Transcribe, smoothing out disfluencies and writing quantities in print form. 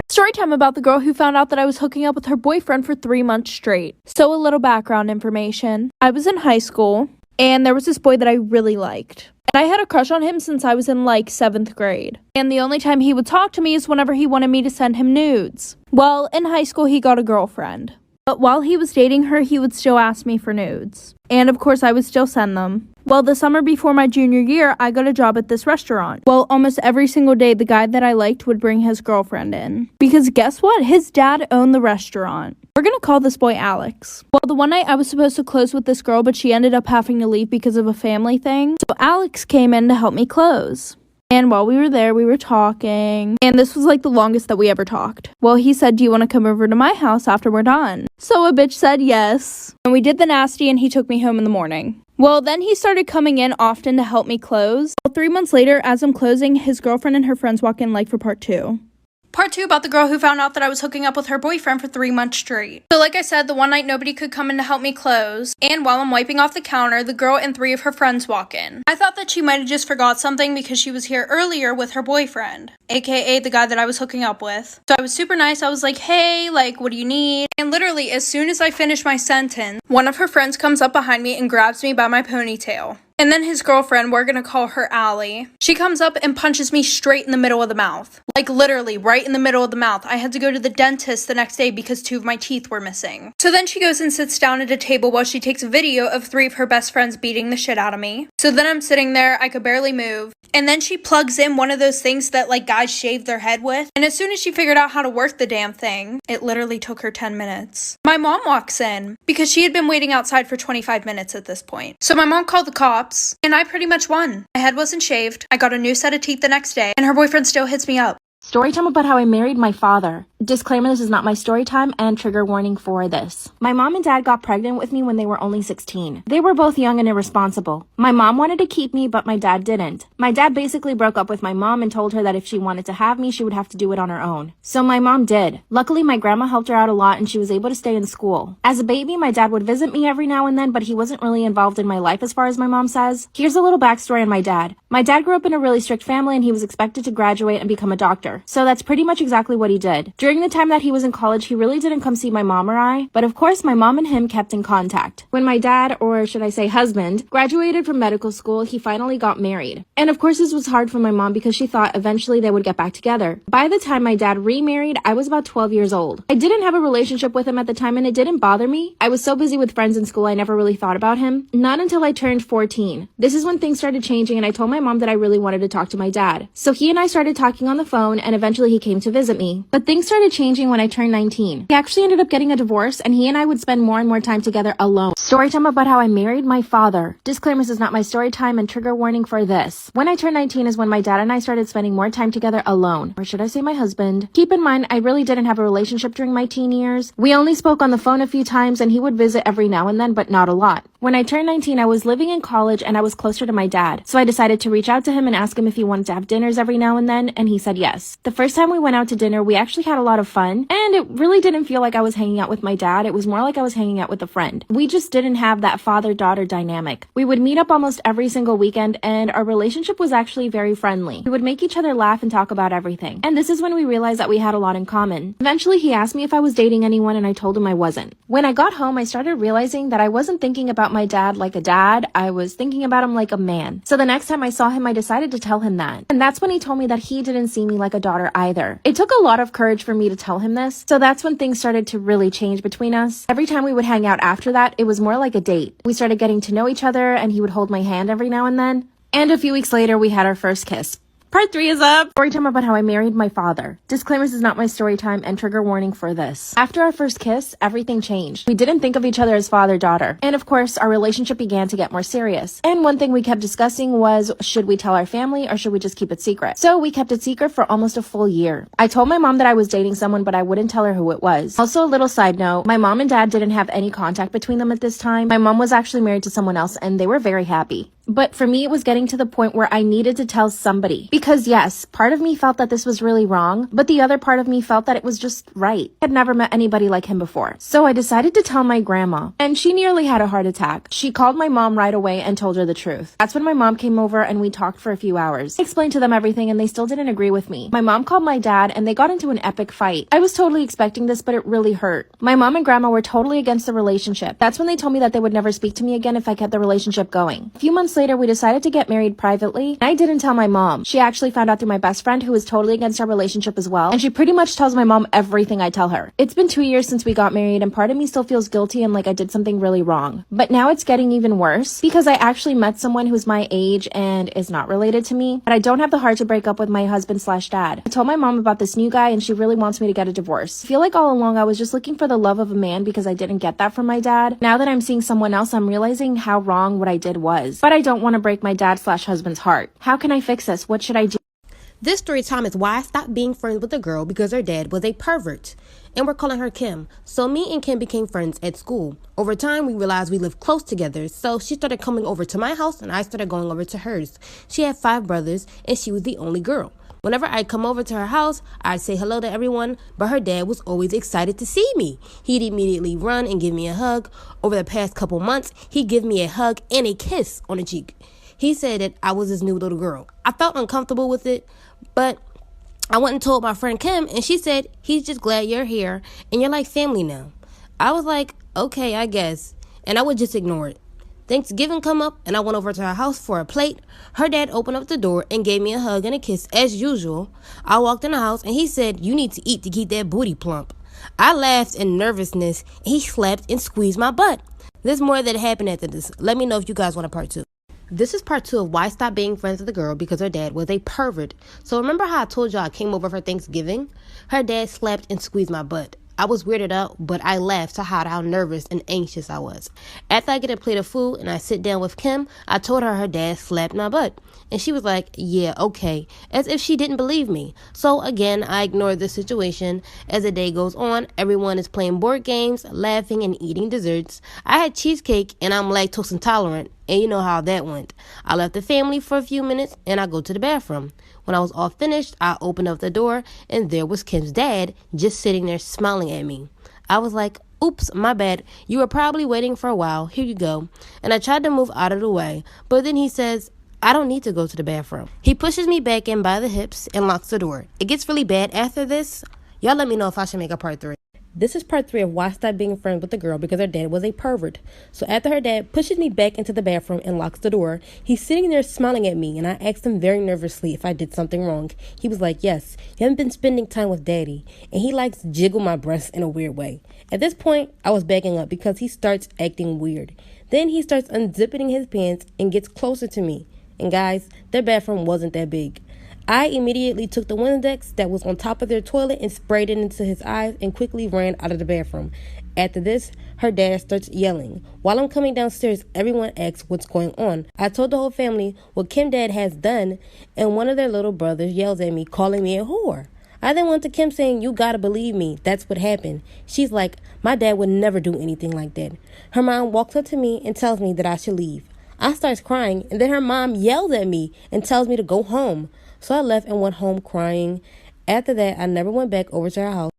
Story time about the girl who found out that I was hooking up with her boyfriend for 3 months straight. So a little background information. I was in high school, and there was this boy that I really liked. And I had a crush on him since I was in like 7th grade. And the only time he would talk to me is whenever he wanted me to send him nudes. Well, in high school, he got a girlfriend. But while he was dating her, he would still ask me for nudes. And of course, I would still send them. Well, the summer before my junior year, I got a job at this restaurant. Well, almost every single day, the guy that I liked would bring his girlfriend in. Because guess what? His dad owned the restaurant. We're gonna call this boy Alex. Well, the one night I was supposed to close with this girl, but she ended up having to leave because of a family thing. So Alex came in to help me close. And while we were there, we were talking. And this was like the longest that we ever talked. Well, he said, "Do you want to come over to my house after we're done?" So a bitch said yes. And we did the nasty and he took me home in the morning. Well, then he started coming in often to help me close. Well, 3 months later, as I'm closing, his girlfriend and her friends walk in like for part 2. Part 2 about the girl who found out that I was hooking up with her boyfriend for 3 months straight. So like I said, the one night nobody could come in to help me close. And while I'm wiping off the counter, the girl and 3 of her friends walk in. I thought that she might have just forgot something because she was here earlier with her boyfriend, aka the guy that I was hooking up with. So I was super nice. I was like, "Hey, like, what do you need?" And literally, as soon as I finish my sentence, one of her friends comes up behind me and grabs me by my ponytail. And then his girlfriend, we're gonna call her Allie, she comes up and punches me straight in the middle of the mouth. Like literally right in the middle of the mouth. I had to go to the dentist the next day because 2 of my teeth were missing. So then she goes and sits down at a table while she takes a video of 3 of her best friends beating the shit out of me. So then I'm sitting there, I could barely move. And then she plugs in one of those things that like guys shave their head with. And as soon as she figured out how to work the damn thing, it literally took her 10 minutes. My mom walks in because she had been waiting outside for 25 minutes at this point. So my mom called the cops. And I pretty much won. My head wasn't shaved, I got a new set of teeth the next day, and her boyfriend still hits me up. Story time about how I married my father. Disclaimer, this is not my story time, and trigger warning for this. My mom and dad got pregnant with me when they were only 16. They were both young and irresponsible. My mom wanted to keep me, but my dad didn't. My dad basically broke up with my mom and told her that if she wanted to have me, she would have to do it on her own. So my mom did. Luckily, my grandma helped her out a lot and she was able to stay in school. As a baby, my dad would visit me every now and then, but he wasn't really involved in my life as far as my mom says. Here's a little backstory on my dad. My dad grew up in a really strict family and he was expected to graduate and become a doctor. So that's pretty much exactly what he did. During the time that he was in college, he really didn't come see my mom or I, but of course my mom and him kept in contact. When my dad, or should I say husband, graduated from medical school, he finally got married. And of course this was hard for my mom because she thought eventually they would get back together. By the time my dad remarried, I was about 12 years old. I didn't have a relationship with him at the time and it didn't bother me. I was so busy with friends in school I never really thought about him. Not until I turned 14. This is when things started changing and I told my mom that I really wanted to talk to my dad. So he and I started talking on the phone and eventually he came to visit me. But things started changing when I turned 19. He actually ended up getting a divorce and he and I would spend more and more time together alone. Story time about how I married my father. Disclaimer, this is not my story time and trigger warning for this. When I turned 19 is when my dad and I started spending more time together alone. Or should I say my husband. Keep in mind, I really didn't have a relationship during my teen years. We only spoke on the phone a few times and he would visit every now and then, but not a lot. When I turned 19, I was living in college and I was closer to my dad. So I decided to reach out to him and ask him if he wanted to have dinners every now and then, and he said yes. The first time we went out to dinner, we actually had a lot of fun, and it really didn't feel like I was hanging out with my dad. It was more like I was hanging out with a friend. We just didn't have that father-daughter dynamic. We would meet up almost every single weekend, and our relationship was actually very friendly. We would make each other laugh and talk about everything. And this is when we realized that we had a lot in common. Eventually, he asked me if I was dating anyone, and I told him I wasn't. When I got home, I started realizing that I wasn't thinking about my dad like a dad. I was thinking about him like a man. So the next time I saw him, I decided to tell him that. And that's when he told me that he didn't see me like a daughter either. It took a lot of courage for me to tell him this. So that's when things started to really change between us. Every time we would hang out after that, it was more like a date. We started getting to know each other and he would hold my hand every now and then. And a few weeks later, we had our first kiss. Part 3 is up. Story time about how I married my father. Disclaimers is not my story time and trigger warning for this. After our first kiss, everything changed. We didn't think of each other as father-daughter. And of course, our relationship began to get more serious. And one thing we kept discussing was, should we tell our family or should we just keep it secret? So we kept it secret for almost a full year. I told my mom that I was dating someone, but I wouldn't tell her who it was. Also, a little side note, my mom and dad didn't have any contact between them at this time. My mom was actually married to someone else and they were very happy. But for me, it was getting to the point where I needed to tell somebody. Because yes, part of me felt that this was really wrong, but the other part of me felt that it was just right. I had never met anybody like him before. So I decided to tell my grandma, and she nearly had a heart attack. She called my mom right away and told her the truth. That's when my mom came over and we talked for a few hours. I explained to them everything and they still didn't agree with me. My mom called my dad and they got into an epic fight. I was totally expecting this, but it really hurt. My mom and grandma were totally against the relationship. That's when they told me that they would never speak to me again if I kept the relationship going. A few months later, we decided to get married privately. I didn't tell my mom. She actually found out through my best friend who was totally against our relationship as well. And she pretty much tells my mom everything I tell her. It's been 2 years since we got married and part of me still feels guilty and like I did something really wrong. But now it's getting even worse because I actually met someone who's my age and is not related to me. But I don't have the heart to break up with my husband/dad. I told my mom about this new guy and she really wants me to get a divorce. I feel like all along I was just looking for the love of a man because I didn't get that from my dad. Now that I'm seeing someone else, I'm realizing how wrong what I did was. But I don't want to break my dad/husband's heart. How can I fix this? What should I do? This story time is why I stopped being friends with a girl because her dad was a pervert. And we're calling her Kim. So me and Kim became friends at school. Over time, we realized we lived close together. So she started coming over to my house and I started going over to hers. She had 5 brothers and she was the only girl. Whenever I'd come over to her house, I'd say hello to everyone, but her dad was always excited to see me. He'd immediately run and give me a hug. Over the past couple months, he'd give me a hug and a kiss on the cheek. He said that I was his new little girl. I felt uncomfortable with it, but I went and told my friend Kim, and she said, he's just glad you're here, and you're like family now. I was like, okay, I guess, and I would just ignore it. Thanksgiving come up, and I went over to her house for a plate. Her dad opened up the door and gave me a hug and a kiss as usual. I walked in the house, and he said, you need to eat to keep that booty plump. I laughed in nervousness, and he slapped and squeezed my butt. There's more that happened after this. Let me know if you guys want a part 2. This is part 2 of why I stopped being friends with the girl because her dad was a pervert. So remember how I told y'all I came over for Thanksgiving? Her dad slapped and squeezed my butt. I was weirded out, but I laughed to hide how nervous and anxious I was. After I get a plate of food and I sit down with Kim, I told her dad slapped my butt. And she was like, yeah, okay, as if she didn't believe me. So again, I ignored the situation. As the day goes on, everyone is playing board games, laughing, and eating desserts. I had cheesecake and I'm lactose intolerant. And you know how that went. I left the family for a few minutes and I go to the bathroom. When I was all finished, I opened up the door and there was Kim's dad just sitting there smiling at me. I was like, oops, my bad. You were probably waiting for a while. Here you go. And I tried to move out of the way. But then he says, I don't need to go to the bathroom. He pushes me back in by the hips and locks the door. It gets really bad after this. Y'all let me know if I should make a part 3. This is part 3 of why I stopped being friends with the girl because her dad was a pervert. So after her dad pushes me back into the bathroom and locks the door, he's sitting there smiling at me and I asked him very nervously if I did something wrong. He was like, yes, you haven't been spending time with daddy. And he likes to jiggle my breasts in a weird way. At this point, I was backing up because he starts acting weird. Then he starts unzipping his pants and gets closer to me. And guys, their bathroom wasn't that big. I immediately took the Windex that was on top of their toilet and sprayed it into his eyes and quickly ran out of the bathroom. After this, her dad starts yelling. While I'm coming downstairs, everyone asks what's going on. I told the whole family what Kim dad has done, and one of their little brothers yells at me, calling me a whore. I then went to Kim saying, you gotta believe me, that's what happened. She's like, my dad would never do anything like that. Her mom walks up to me and tells me that I should leave. I starts crying, and then her mom yells at me and tells me to go home. So I left and went home crying. After that, I never went back over to her house.